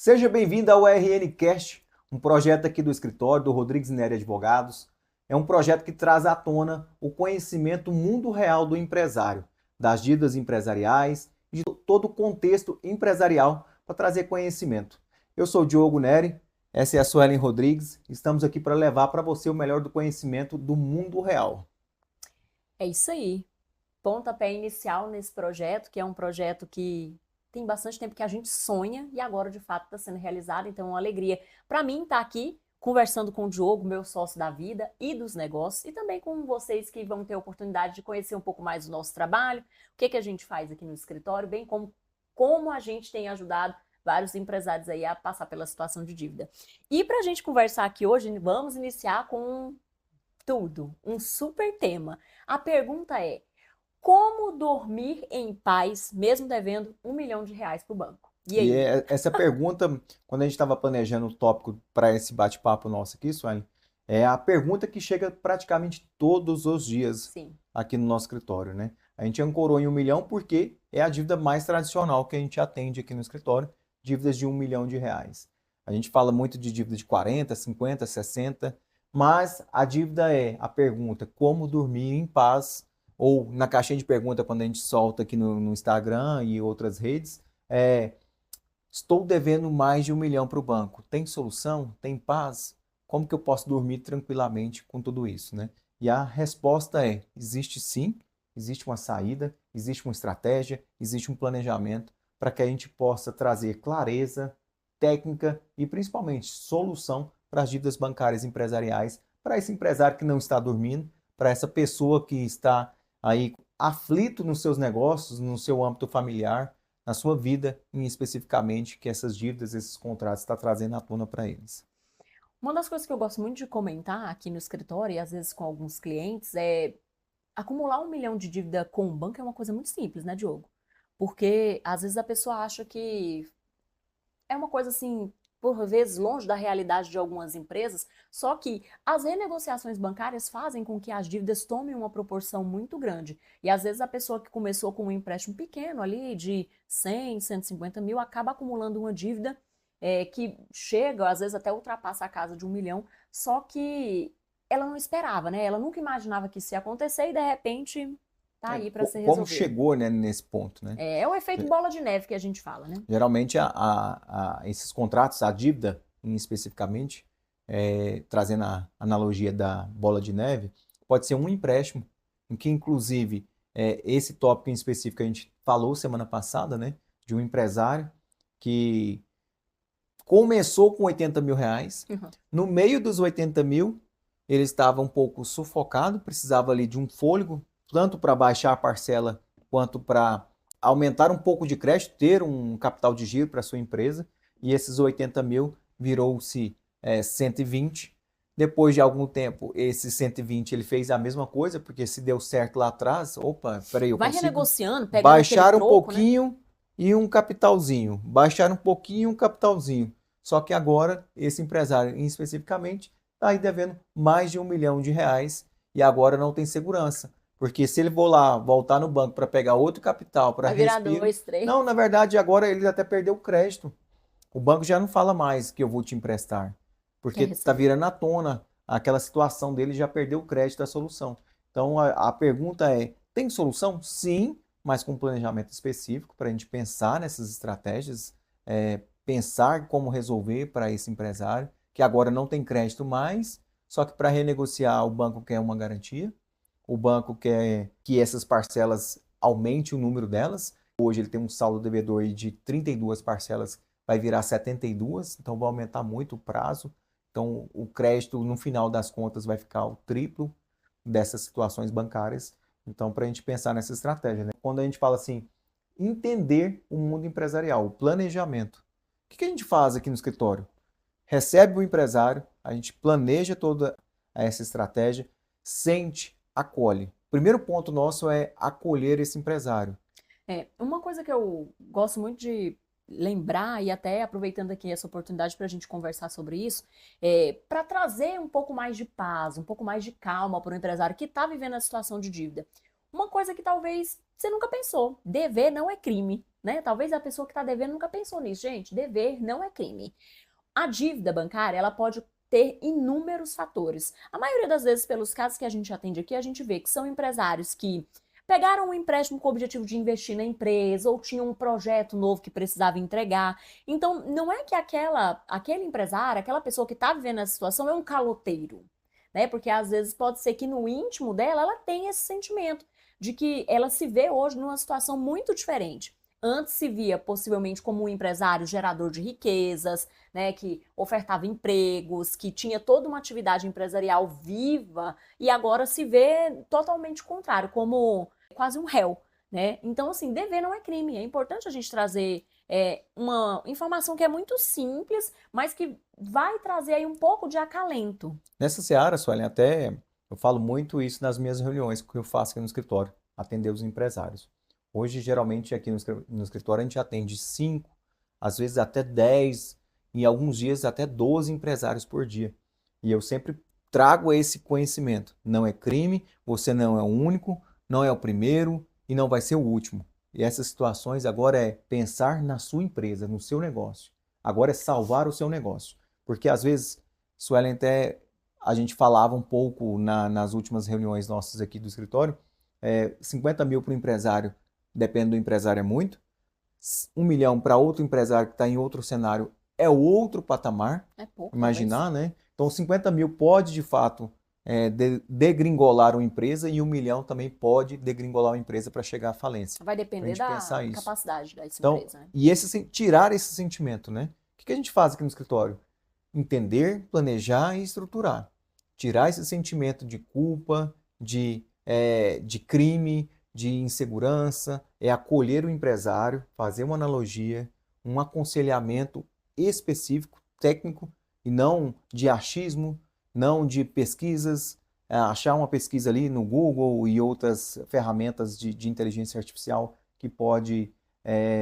Seja bem-vindo ao RNcast, um projeto aqui do escritório do Rodrigues Neri Advogados. É um projeto que traz à tona o conhecimento mundo real do empresário, das dívidas empresariais e de todo o contexto empresarial para trazer conhecimento. Eu sou o Diogo Neri, essa é a Suelen Rodrigues, estamos aqui para levar para você o melhor do conhecimento do mundo real. É isso aí. Pontapé inicial nesse projeto, que é um projeto que tem bastante tempo que a gente sonha e agora de fato está sendo realizado, então é uma alegria para mim estar aqui conversando com o Diogo, meu sócio da vida e dos negócios, e também com vocês que vão ter a oportunidade de conhecer um pouco mais do nosso trabalho, o que a gente faz aqui no escritório, bem como a gente tem ajudado vários empresários aí a passar pela situação de dívida. E para a gente conversar aqui hoje, vamos iniciar com tudo, um super tema. A pergunta é: como dormir em paz, mesmo devendo R$ 1 milhão para o banco? E E aí? essa pergunta, quando a gente estava planejando o tópico para esse bate-papo nosso aqui, Suelen, é a pergunta que chega praticamente todos os dias Sim. aqui no nosso escritório, né? A gente ancorou em 1 milhão porque é a dívida mais tradicional que a gente atende aqui no escritório, dívidas de R$ 1 milhão. A gente fala muito de dívida de 40, 50, 60, mas a dívida é a pergunta como dormir em paz, ou na caixinha de pergunta quando a gente solta aqui no Instagram e outras redes, é: estou devendo mais de 1 milhão para o banco. Tem solução? Tem paz? Como que eu posso dormir tranquilamente com tudo isso, né? E a resposta é: existe sim, existe uma saída, existe uma estratégia, existe um planejamento para que a gente possa trazer clareza, técnica e principalmente solução para as dívidas bancárias empresariais, para esse empresário que não está dormindo, para essa pessoa que está aí aflito nos seus negócios, no seu âmbito familiar, na sua vida, em especificamente, que essas dívidas, esses contratos está trazendo à tona para eles. Uma das coisas que eu gosto muito de comentar aqui no escritório e às vezes com alguns clientes é acumular 1 milhão de dívida com o banco é uma coisa muito simples, né, Diogo? Porque às vezes a pessoa acha que é uma coisa assim, por vezes, longe da realidade de algumas empresas, só que as renegociações bancárias fazem com que as dívidas tomem uma proporção muito grande. E às vezes a pessoa que começou com um empréstimo pequeno ali, de 100, 150 mil, acaba acumulando uma dívida que chega, às vezes até ultrapassa a casa de 1 milhão, só que ela não esperava, né? Ela nunca imaginava que isso ia acontecer e de repente tá aí para ser Como resolvido. chegou, né, nesse ponto, né? É o efeito bola de neve que a gente fala, né? Geralmente, esses contratos, a dívida, especificamente, trazendo a analogia da bola de neve, pode ser um empréstimo, em que, inclusive, esse tópico em específico a gente falou semana passada, né, de um empresário que começou com R$ 80 mil. Uhum. No meio dos 80 mil, ele estava um pouco sufocado, precisava ali de um fôlego, tanto para baixar a parcela quanto para aumentar um pouco de crédito, ter um capital de giro para sua empresa. E esses 80 mil virou-se 120. Depois de algum tempo, esse 120 ele fez a mesma coisa, porque se deu certo lá atrás, opa, peraí, eu Vai consigo renegociando, pegando aquele baixar um troco, né? pouquinho e um capitalzinho, baixar um pouquinho e um capitalzinho. Só que agora, esse empresário, especificamente, está aí devendo mais de R$ 1 milhão e agora não tem segurança. Porque se ele for lá, voltar no banco para pegar outro capital, para Vai virar respiro. dois, três. Não, na verdade, agora ele até perdeu o crédito. O banco já não fala mais que eu vou te emprestar. Porque Quer está receber. virando à tona aquela situação dele, já perdeu o crédito da solução. Então a pergunta é: tem solução? Sim, mas com um planejamento específico para a gente pensar nessas estratégias, pensar como resolver para esse empresário, que agora não tem crédito mais, só que para renegociar o banco quer uma garantia, o banco quer que essas parcelas aumente o número delas. Hoje ele tem um saldo devedor aí de 32 parcelas, vai virar 72, então vai aumentar muito o prazo. Então o crédito no final das contas vai ficar o triplo dessas situações bancárias. Então, para a gente pensar nessa estratégia, né? Quando a gente fala assim, entender o mundo empresarial, o planejamento. O que a gente faz aqui no escritório? Recebe o empresário, a gente planeja toda essa estratégia, sente, acolhe. O primeiro ponto nosso é acolher esse empresário. Uma coisa que eu gosto muito de lembrar, e até aproveitando aqui essa oportunidade para a gente conversar sobre isso, para trazer um pouco mais de paz, um pouco mais de calma para o empresário que está vivendo a situação de dívida. Uma coisa que talvez você nunca pensou. Dever não é crime, né? Talvez a pessoa que está devendo nunca pensou nisso. Gente, dever não é crime. A dívida bancária, ela pode ter inúmeros fatores. A maioria das vezes, pelos casos que a gente atende aqui, a gente vê que são empresários que pegaram um empréstimo com o objetivo de investir na empresa ou tinham um projeto novo que precisava entregar. Então, não é que aquele empresário, aquela pessoa que está vivendo essa situação é um caloteiro, né? Porque às vezes pode ser que no íntimo dela ela tenha esse sentimento de que ela se vê hoje numa situação muito diferente. Antes se via possivelmente como um empresário gerador de riquezas, né, que ofertava empregos, que tinha toda uma atividade empresarial viva, e agora se vê totalmente o contrário, como quase um réu, né? Então, assim, dever não é crime. É importante a gente trazer uma informação que é muito simples, mas que vai trazer aí um pouco de acalento. Nessa seara, Suelen, até eu falo muito isso nas minhas reuniões que eu faço aqui no escritório, atender os empresários. Hoje, geralmente, aqui no escritório, a gente atende 5, às vezes até 10, em alguns dias até 12 empresários por dia. E eu sempre trago esse conhecimento. Não é crime, você não é o único, não é o primeiro e não vai ser o último. E essas situações agora é pensar na sua empresa, no seu negócio. Agora é salvar o seu negócio. Porque às vezes, Suelen, até a gente falava um pouco nas últimas reuniões nossas aqui do escritório, 50 mil para o empresário, depende do empresário, é muito. 1 milhão para outro empresário que está em outro cenário é outro patamar. É pouco, Imaginar, né? Então, 50 mil pode, de fato, degringolar uma empresa e 1 milhão também pode degringolar uma empresa para chegar à falência. vai Para a depender gente da pensar isso. capacidade dessa Então, empresa, né? e tirar esse sentimento, né? O que a gente faz aqui no escritório? Entender, planejar e estruturar. Tirar esse sentimento de culpa, de crime, de insegurança, é acolher o empresário, fazer uma analogia, um aconselhamento específico, técnico, e não de achismo, não de pesquisas, achar uma pesquisa ali no Google e outras ferramentas de inteligência artificial que pode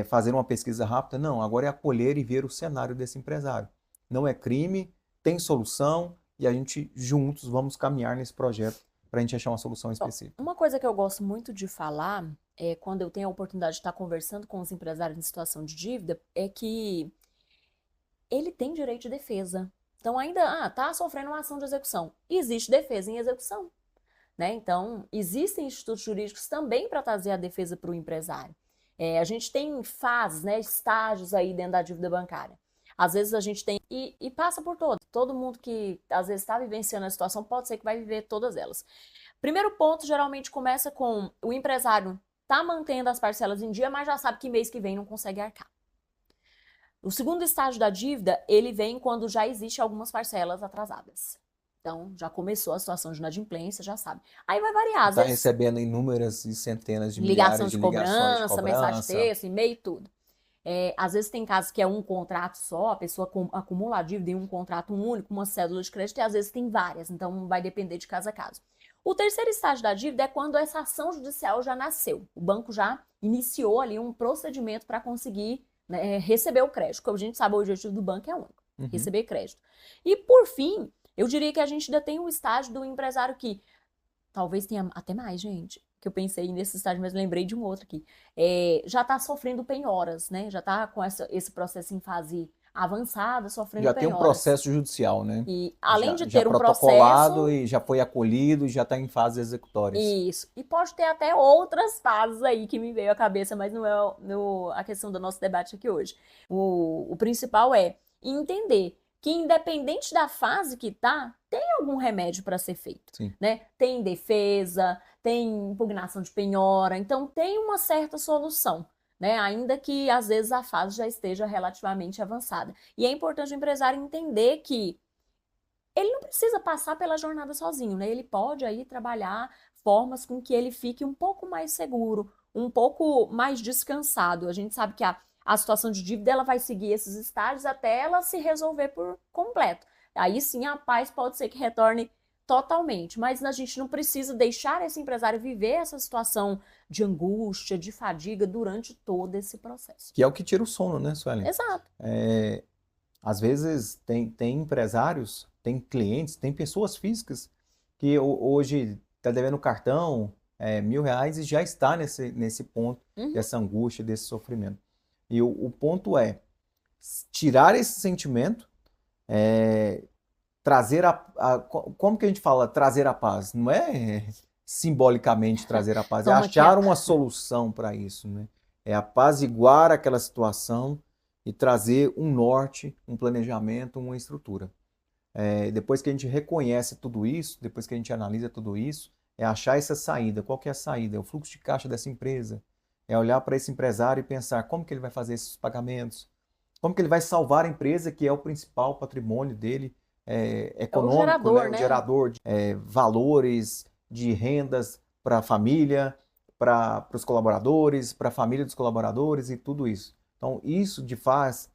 fazer uma pesquisa rápida. Não, agora é acolher e ver o cenário desse empresário. Não é crime, tem solução e a gente juntos vamos caminhar nesse projeto para a gente achar uma solução específica. Uma coisa que eu gosto muito de falar, quando eu tenho a oportunidade de estar conversando com os empresários em situação de dívida, é que ele tem direito de defesa. Então ainda está sofrendo uma ação de execução. Existe defesa em execução, né? Então existem institutos jurídicos também para trazer a defesa para o empresário. A gente tem fases, né, estágios aí dentro da dívida bancária. Às vezes a gente tem, e passa por todas. Todo mundo que às vezes está vivenciando a situação pode ser que vai viver todas elas. Primeiro ponto, geralmente começa com o empresário tá mantendo as parcelas em dia, mas já sabe que mês que vem não consegue arcar. O segundo estágio da dívida, ele vem quando já existe algumas parcelas atrasadas. Então, já começou a situação de inadimplência, já sabe. Aí vai variar, às Está vezes, recebendo inúmeras e centenas de ligação milhares de de ligações de cobrança, mensagem de cobrança. texto, e-mail, tudo. Às vezes tem casos que é um contrato só, a pessoa acumula a dívida em um contrato único, uma cédula de crédito, e às vezes tem várias, então vai depender de caso a caso. O terceiro estágio da dívida é quando essa ação judicial já nasceu. O banco já iniciou ali um procedimento para conseguir, né, receber o crédito. Como a gente sabe, o objetivo do banco é único, receber crédito. E por fim, eu diria que a gente ainda tem o estágio do empresário que talvez tenha até mais, gente, que eu pensei nesse estágio, mas lembrei de um outro aqui. Já está sofrendo penhoras, né? Já está com esse processo em fase avançada, sofrendo Já tem um penhoras. processo judicial, né? E além de Já ter um protocolado processo, e já foi acolhido e já está em fases executórias. isso. E pode ter até outras fases aí que me veio à cabeça, mas não é a questão do nosso debate aqui hoje. O principal é entender que independente da fase que tá, tem algum remédio para ser feito, Sim. né? Tem defesa, tem impugnação de penhora, então tem uma certa solução, né? Ainda que às vezes a fase já esteja relativamente avançada. E é importante o empresário entender que ele não precisa passar pela jornada sozinho, né? Ele pode aí trabalhar formas com que ele fique um pouco mais seguro, um pouco mais descansado. A gente sabe que a situação de dívida ela vai seguir esses estágios até ela se resolver por completo. Aí sim a paz pode ser que retorne totalmente, mas a gente não precisa deixar esse empresário viver essa situação de angústia, de fadiga durante todo esse processo. Que é o que tira o sono, né, Suelen? Exato. Às vezes tem empresários, tem clientes, tem pessoas físicas que hoje está devendo cartão, R$ 1.000 e já está nesse ponto dessa angústia, desse sofrimento. E o ponto é tirar esse sentimento, trazer como que a gente fala trazer a paz? Não é simbolicamente trazer a paz, é Toma aqui achar uma solução para isso, né? É apaziguar aquela situação e trazer um norte, um planejamento, uma estrutura. Depois que a gente reconhece tudo isso, depois que a gente analisa tudo isso, é achar essa saída. Qual que é a saída? É o fluxo de caixa dessa empresa. É olhar para esse empresário e pensar como que ele vai fazer esses pagamentos, como que ele vai salvar a empresa, que é o principal patrimônio dele, É o econômico, né? gerador, O né? gerador de valores, de rendas para a família, para os colaboradores, para a família dos colaboradores e tudo isso. Então, isso de faz,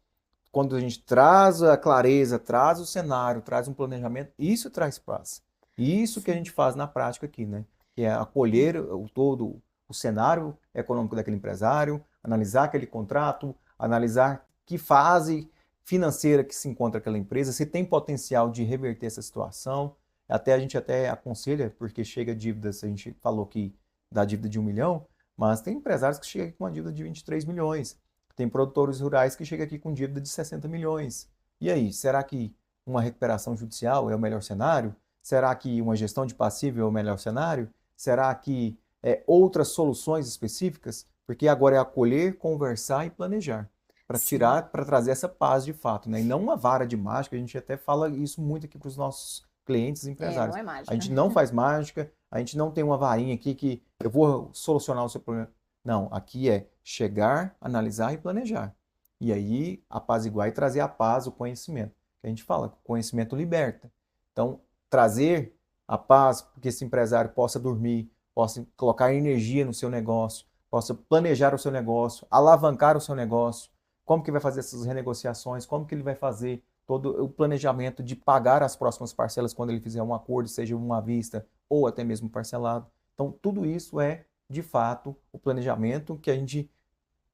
quando a gente traz a clareza, traz o cenário, traz um planejamento, isso traz paz. E isso que a gente faz na prática aqui, né? Que é acolher todo o cenário econômico daquele empresário, analisar aquele contrato, analisar que fase financeira que se encontra aquela empresa, se tem potencial de reverter essa situação. Até a gente até aconselha, porque chega dívidas, a gente falou que dá dívida de 1 milhão, mas tem empresários que chegam com uma dívida de 23 milhões. Tem produtores rurais que chegam aqui com dívida de 60 milhões. E aí, será que uma recuperação judicial é o melhor cenário? Será que uma gestão de passivo é o melhor cenário? Será que outras soluções específicas? Porque agora é acolher, conversar e planejar para tirar, para trazer essa paz de fato, né? E não uma vara de mágica, a gente até fala isso muito aqui para os nossos clientes e empresários. Não é mágica. A gente não faz mágica, a gente não tem uma varinha aqui que eu vou solucionar o seu problema. Não, aqui é chegar, analisar e planejar. E aí apaziguar e trazer a paz, o conhecimento. Que a gente fala, o conhecimento liberta. Então, trazer a paz, porque esse empresário possa dormir, possa colocar energia no seu negócio, possa planejar o seu negócio, alavancar o seu negócio, como que vai fazer essas renegociações, como que ele vai fazer todo o planejamento de pagar as próximas parcelas quando ele fizer um acordo, seja uma à vista ou até mesmo parcelado. Então, tudo isso é, de fato, o planejamento que a gente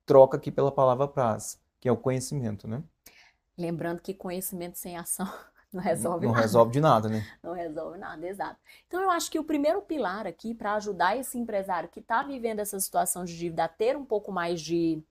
troca aqui pela palavra paz, que é o conhecimento, né? Lembrando que conhecimento sem ação não resolve Não nada. resolve de nada, né? Não resolve nada, exato. Então eu acho que o primeiro pilar aqui para ajudar esse empresário que está vivendo essa situação de dívida a ter um pouco mais de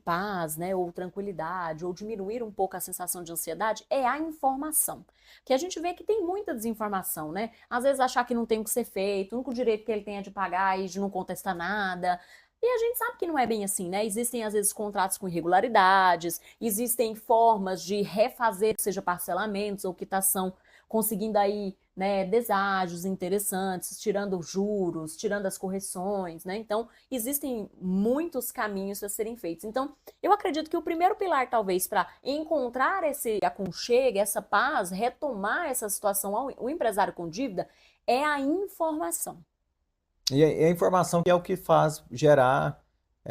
paz, né, ou tranquilidade, ou diminuir um pouco a sensação de ansiedade, é a informação. Que a gente vê que tem muita desinformação, né? Às vezes achar que não tem o que ser feito, o único direito que ele tem é de pagar e de não contestar nada. E a gente sabe que não é bem assim, né? Existem, às vezes, contratos com irregularidades, existem formas de refazer, seja parcelamentos ou quitação, conseguindo aí, né, deságios interessantes, tirando juros, tirando as correções, né? Então, existem muitos caminhos a serem feitos. Então, eu acredito que o primeiro pilar, talvez, para encontrar esse aconchego, essa paz, retomar essa situação ao empresário com dívida, é a informação. E a informação que é o que faz gerar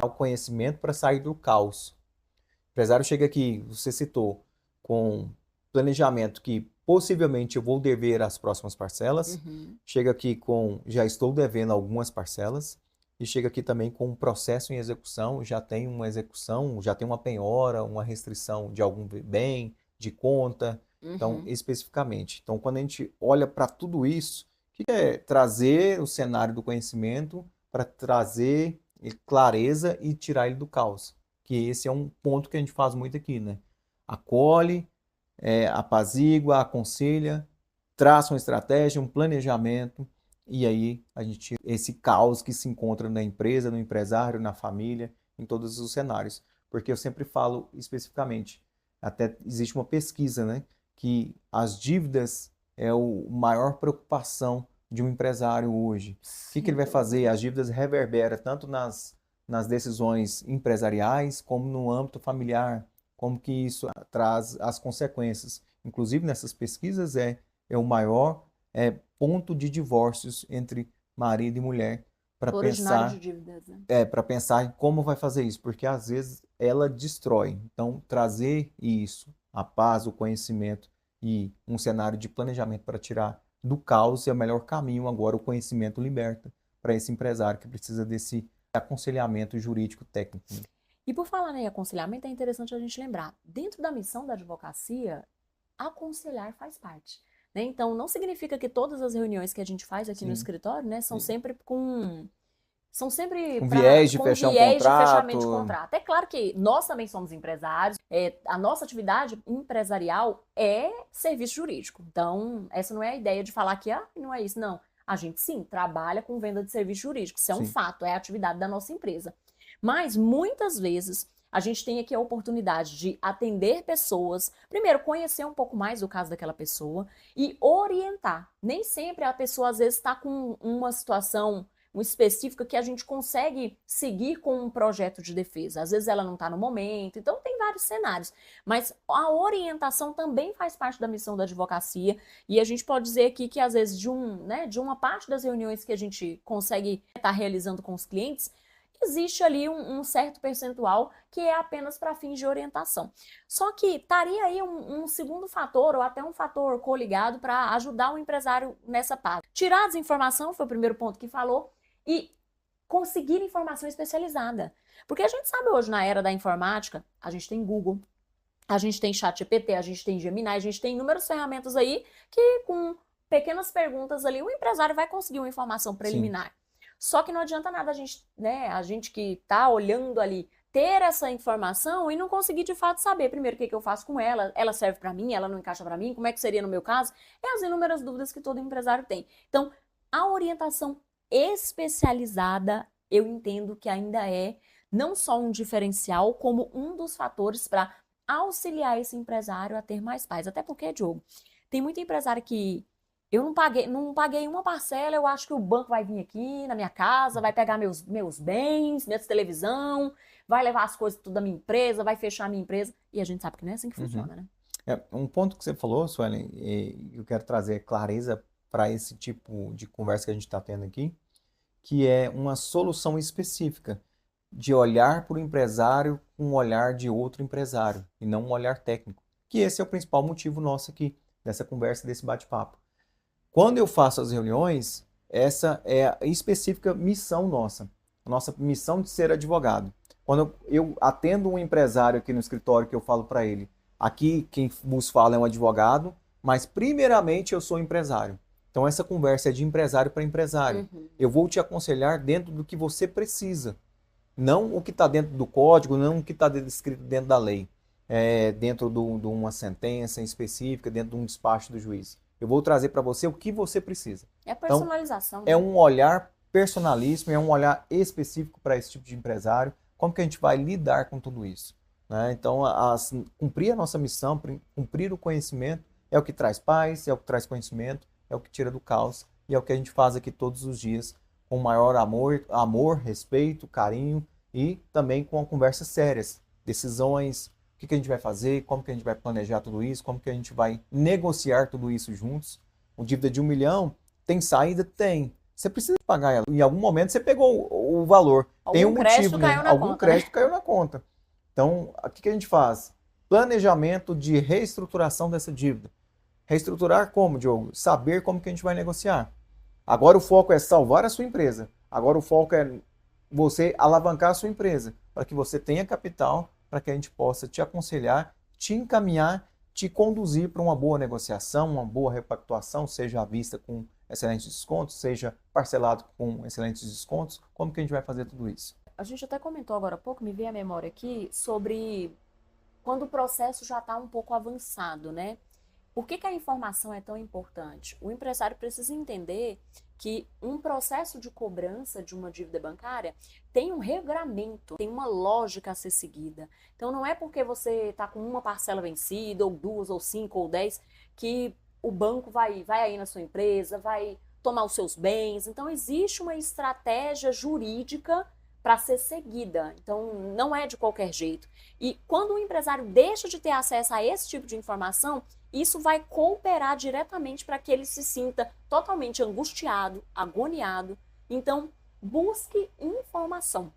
o conhecimento para sair do caos. O empresário chega aqui, você citou, com planejamento que possivelmente eu vou dever as próximas parcelas, chega aqui com já estou devendo algumas parcelas, e chega aqui também com um processo em execução, já tem uma execução, já tem uma penhora, uma restrição de algum bem, de conta, então especificamente. Então quando a gente olha para tudo isso, o que é trazer o cenário do conhecimento para trazer clareza e tirar ele do caos? Que esse é um ponto que a gente faz muito aqui, né? Acolhe, apazigua, aconselha, traça uma estratégia, um planejamento, e aí a gente tira esse caos que se encontra na empresa, no empresário, na família, em todos os cenários. Porque eu sempre falo especificamente, até existe uma pesquisa, né? Que as dívidas é a maior preocupação de um empresário hoje. O que ele vai fazer? As dívidas reverberam tanto nas decisões empresariais, como no âmbito familiar, como que isso traz as consequências. Inclusive, nessas pesquisas, é o maior ponto de divórcios entre marido e mulher para Originário de pensar, dívidas, né? para pensar em como vai fazer isso, porque às vezes ela destrói. Então, trazer isso, a paz, o conhecimento e um cenário de planejamento para tirar do caos é o melhor caminho agora, o conhecimento liberta para esse empresário que precisa desse aconselhamento jurídico técnico, né? E por falar em aconselhamento, é interessante a gente lembrar, dentro da missão da advocacia, aconselhar faz parte. né? Então, não significa que todas as reuniões que a gente faz aqui no Sim. escritório, né, são Sim. sempre Com viés de com fechar um viés de fechamento de contrato. contrato. É claro que nós também somos empresários, a nossa atividade empresarial é serviço jurídico. Então, essa não é a ideia de falar que não é isso, não. A gente sim trabalha com venda de serviço jurídico, isso é um Sim. fato, é a atividade da nossa empresa. Mas muitas vezes a gente tem aqui a oportunidade de atender pessoas, primeiro conhecer um pouco mais do caso daquela pessoa e orientar. Nem sempre a pessoa às vezes está com uma situação específica que a gente consegue seguir com um projeto de defesa. Às vezes ela não está no momento, então tem vários cenários. Mas a orientação também faz parte da missão da advocacia e a gente pode dizer aqui que às vezes de uma parte das reuniões que a gente consegue estar realizando com os clientes, existe ali um certo percentual que é apenas para fins de orientação. Só que estaria aí um segundo fator, ou até um fator coligado, para ajudar o empresário nessa parte. Tirar a desinformação, foi o primeiro ponto que falou, e conseguir informação especializada. Porque a gente sabe hoje, na era da informática, a gente tem Google, a gente tem ChatGPT, a gente tem Gemini, a gente tem inúmeras ferramentas aí que com pequenas perguntas ali, o empresário vai conseguir uma informação preliminar. Sim. Só que não adianta nada a gente, né, a gente que está olhando ali, ter essa informação e não conseguir de fato saber, primeiro, o que eu faço com ela, ela serve para mim, ela não encaixa para mim, como é que seria no meu caso? É as inúmeras dúvidas que todo empresário tem. Então, a orientação especializada, eu entendo que ainda é não só um diferencial, como um dos fatores para auxiliar esse empresário a ter mais paz. Até porque, Diogo, tem muito empresário que eu não paguei uma parcela, eu acho que o banco vai vir aqui na minha casa, vai pegar meus bens, minha televisão, vai levar as coisas tudo da minha empresa, vai fechar a minha empresa. E a gente sabe que não é assim que funciona, né? Um ponto que você falou, Suelen, eu quero trazer clareza para esse tipo de conversa que a gente está tendo aqui, que é uma solução específica de olhar para o empresário com um olhar de outro empresário e não um olhar técnico, que esse é o principal motivo nosso aqui, dessa conversa, desse bate-papo. Quando eu faço as reuniões, essa é a específica missão nossa, a nossa missão de ser advogado. Quando eu atendo um empresário aqui no escritório, que eu falo para ele, aqui quem vos fala é um advogado, mas primeiramente eu sou empresário. Então essa conversa é de empresário para empresário. Uhum. Eu vou te aconselhar dentro do que você precisa, não o que está dentro do código, não o que está escrito dentro da lei, dentro de uma sentença específica, dentro de um despacho do juiz. Eu vou trazer para você o que você precisa. É a personalização. Então, é um olhar personalíssimo, é um olhar específico para esse tipo de empresário. Como que a gente vai lidar com tudo isso? Né? Então, cumprir a nossa missão, cumprir o conhecimento, é o que traz paz, é o que traz conhecimento, é o que tira do caos e é o que a gente faz aqui todos os dias com maior amor, respeito, carinho e também com conversas sérias, decisões. O que a gente vai fazer, como que a gente vai planejar tudo isso, como que a gente vai negociar tudo isso juntos. Uma dívida de 1 milhão, tem saída? Tem. Você precisa pagar ela. Em algum momento você pegou o valor. Tem um motivo, né? Algum crédito caiu na conta. Então, o que a gente faz? Planejamento de reestruturação dessa dívida. Reestruturar como, Diogo? Saber como que a gente vai negociar. Agora o foco é salvar a sua empresa. Agora o foco é você alavancar a sua empresa, para que você tenha capital, para que a gente possa te aconselhar, te encaminhar, te conduzir para uma boa negociação, uma boa repactuação, seja à vista com excelentes descontos, seja parcelado com excelentes descontos. Como que a gente vai fazer tudo isso? A gente até comentou agora há pouco, me veio à memória aqui, sobre quando o processo já está um pouco avançado, né? Por que a informação é tão importante? O empresário precisa entender que um processo de cobrança de uma dívida bancária tem um regramento, tem uma lógica a ser seguida. Então não é porque você está com uma parcela vencida, ou 2, ou 5, ou 10, que o banco vai aí na sua empresa, vai tomar os seus bens. Então existe uma estratégia jurídica para ser seguida. Então não é de qualquer jeito. E quando o empresário deixa de ter acesso a esse tipo de informação, isso vai cooperar diretamente para que ele se sinta totalmente angustiado, agoniado. Então, busque informação.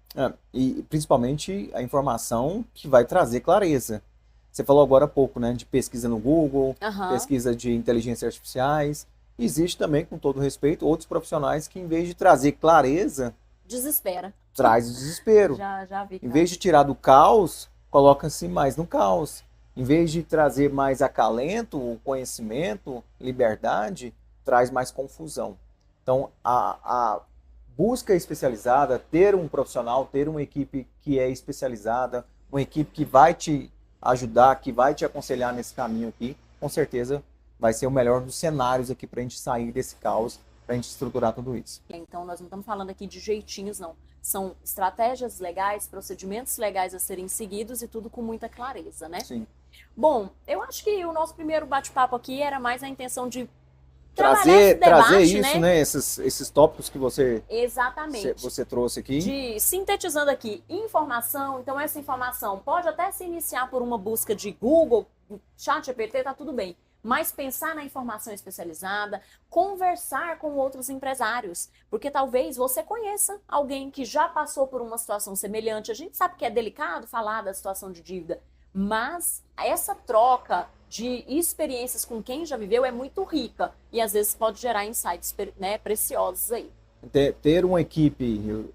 E principalmente a informação que vai trazer clareza. Você falou agora há pouco, né, de pesquisa no Google, pesquisa de inteligência artificiais. Existe também, com todo respeito, outros profissionais que, em vez de trazer clareza, desespera. Traz desespero. Já vi. Em vez de tirar do caos, coloca-se mais no caos. Em vez de trazer mais acalento, conhecimento, liberdade, traz mais confusão. Então, a busca especializada, ter um profissional, ter uma equipe que é especializada, uma equipe que vai te ajudar, que vai te aconselhar nesse caminho aqui, com certeza vai ser o melhor dos cenários aqui para a gente sair desse caos, para a gente estruturar tudo isso. Então, nós não estamos falando aqui de jeitinhos, não. São estratégias legais, procedimentos legais a serem seguidos e tudo com muita clareza, né? Sim. Bom, eu acho que o nosso primeiro bate-papo aqui era mais a intenção de trazer debate, isso, né? Esses tópicos que Exatamente. você trouxe aqui. Sintetizando aqui, informação. Então, essa informação pode até se iniciar por uma busca de Google, ChatGPT, tá tudo bem. Mas pensar na informação especializada, conversar com outros empresários, porque talvez você conheça alguém que já passou por uma situação semelhante. A gente sabe que é delicado falar da situação de dívida, mas essa troca de experiências com quem já viveu é muito rica e às vezes pode gerar insights, né, preciosos aí. Ter uma equipe,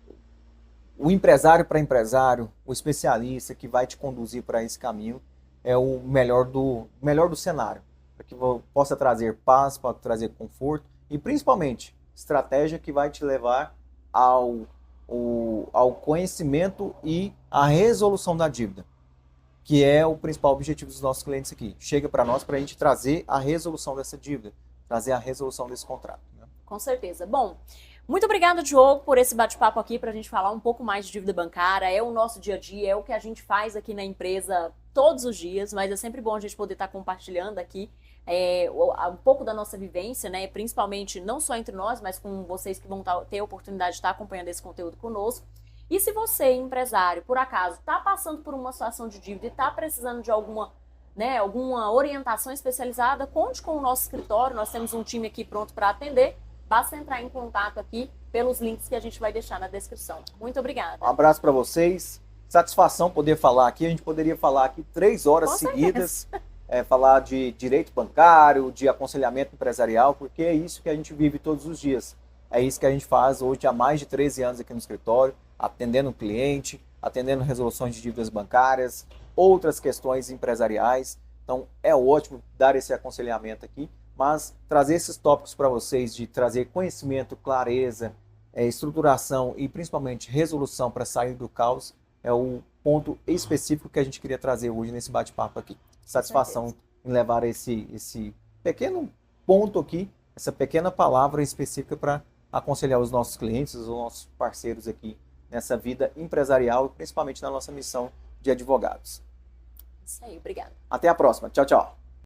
o empresário para empresário, o especialista que vai te conduzir para esse caminho é o melhor do cenário, para que possa trazer paz, para trazer conforto e principalmente estratégia que vai te levar ao conhecimento e à resolução da dívida, que é o principal objetivo dos nossos clientes aqui. Chega para nós para a gente trazer a resolução dessa dívida, trazer a resolução desse contrato. Né? Com certeza. Bom, muito obrigada, Diogo, por esse bate-papo aqui para a gente falar um pouco mais de dívida bancária. É o nosso dia a dia, é o que a gente faz aqui na empresa todos os dias, mas é sempre bom a gente poder estar compartilhando aqui um pouco da nossa vivência, né? Principalmente não só entre nós, mas com vocês que vão ter a oportunidade de estar acompanhando esse conteúdo conosco. E se você, empresário, por acaso, está passando por uma situação de dívida e está precisando de alguma orientação especializada, conte com o nosso escritório. Nós temos um time aqui pronto para atender. Basta entrar em contato aqui pelos links que a gente vai deixar na descrição. Muito obrigada. Um abraço para vocês. Satisfação poder falar aqui. A gente poderia falar aqui 3 horas seguidas, falar de direito bancário, de aconselhamento empresarial, porque é isso que a gente vive todos os dias. É isso que a gente faz hoje há mais de 13 anos aqui no escritório, atendendo o cliente, atendendo resoluções de dívidas bancárias, outras questões empresariais. Então é ótimo dar esse aconselhamento aqui, mas trazer esses tópicos para vocês, de trazer conhecimento, clareza, estruturação e principalmente resolução para sair do caos, é o ponto específico que a gente queria trazer hoje nesse bate-papo aqui. Satisfação em levar esse pequeno ponto aqui, essa pequena palavra específica para aconselhar os nossos clientes, os nossos parceiros aqui nessa vida empresarial, principalmente na nossa missão de advogados. Isso aí, obrigada. Até a próxima. Tchau, tchau.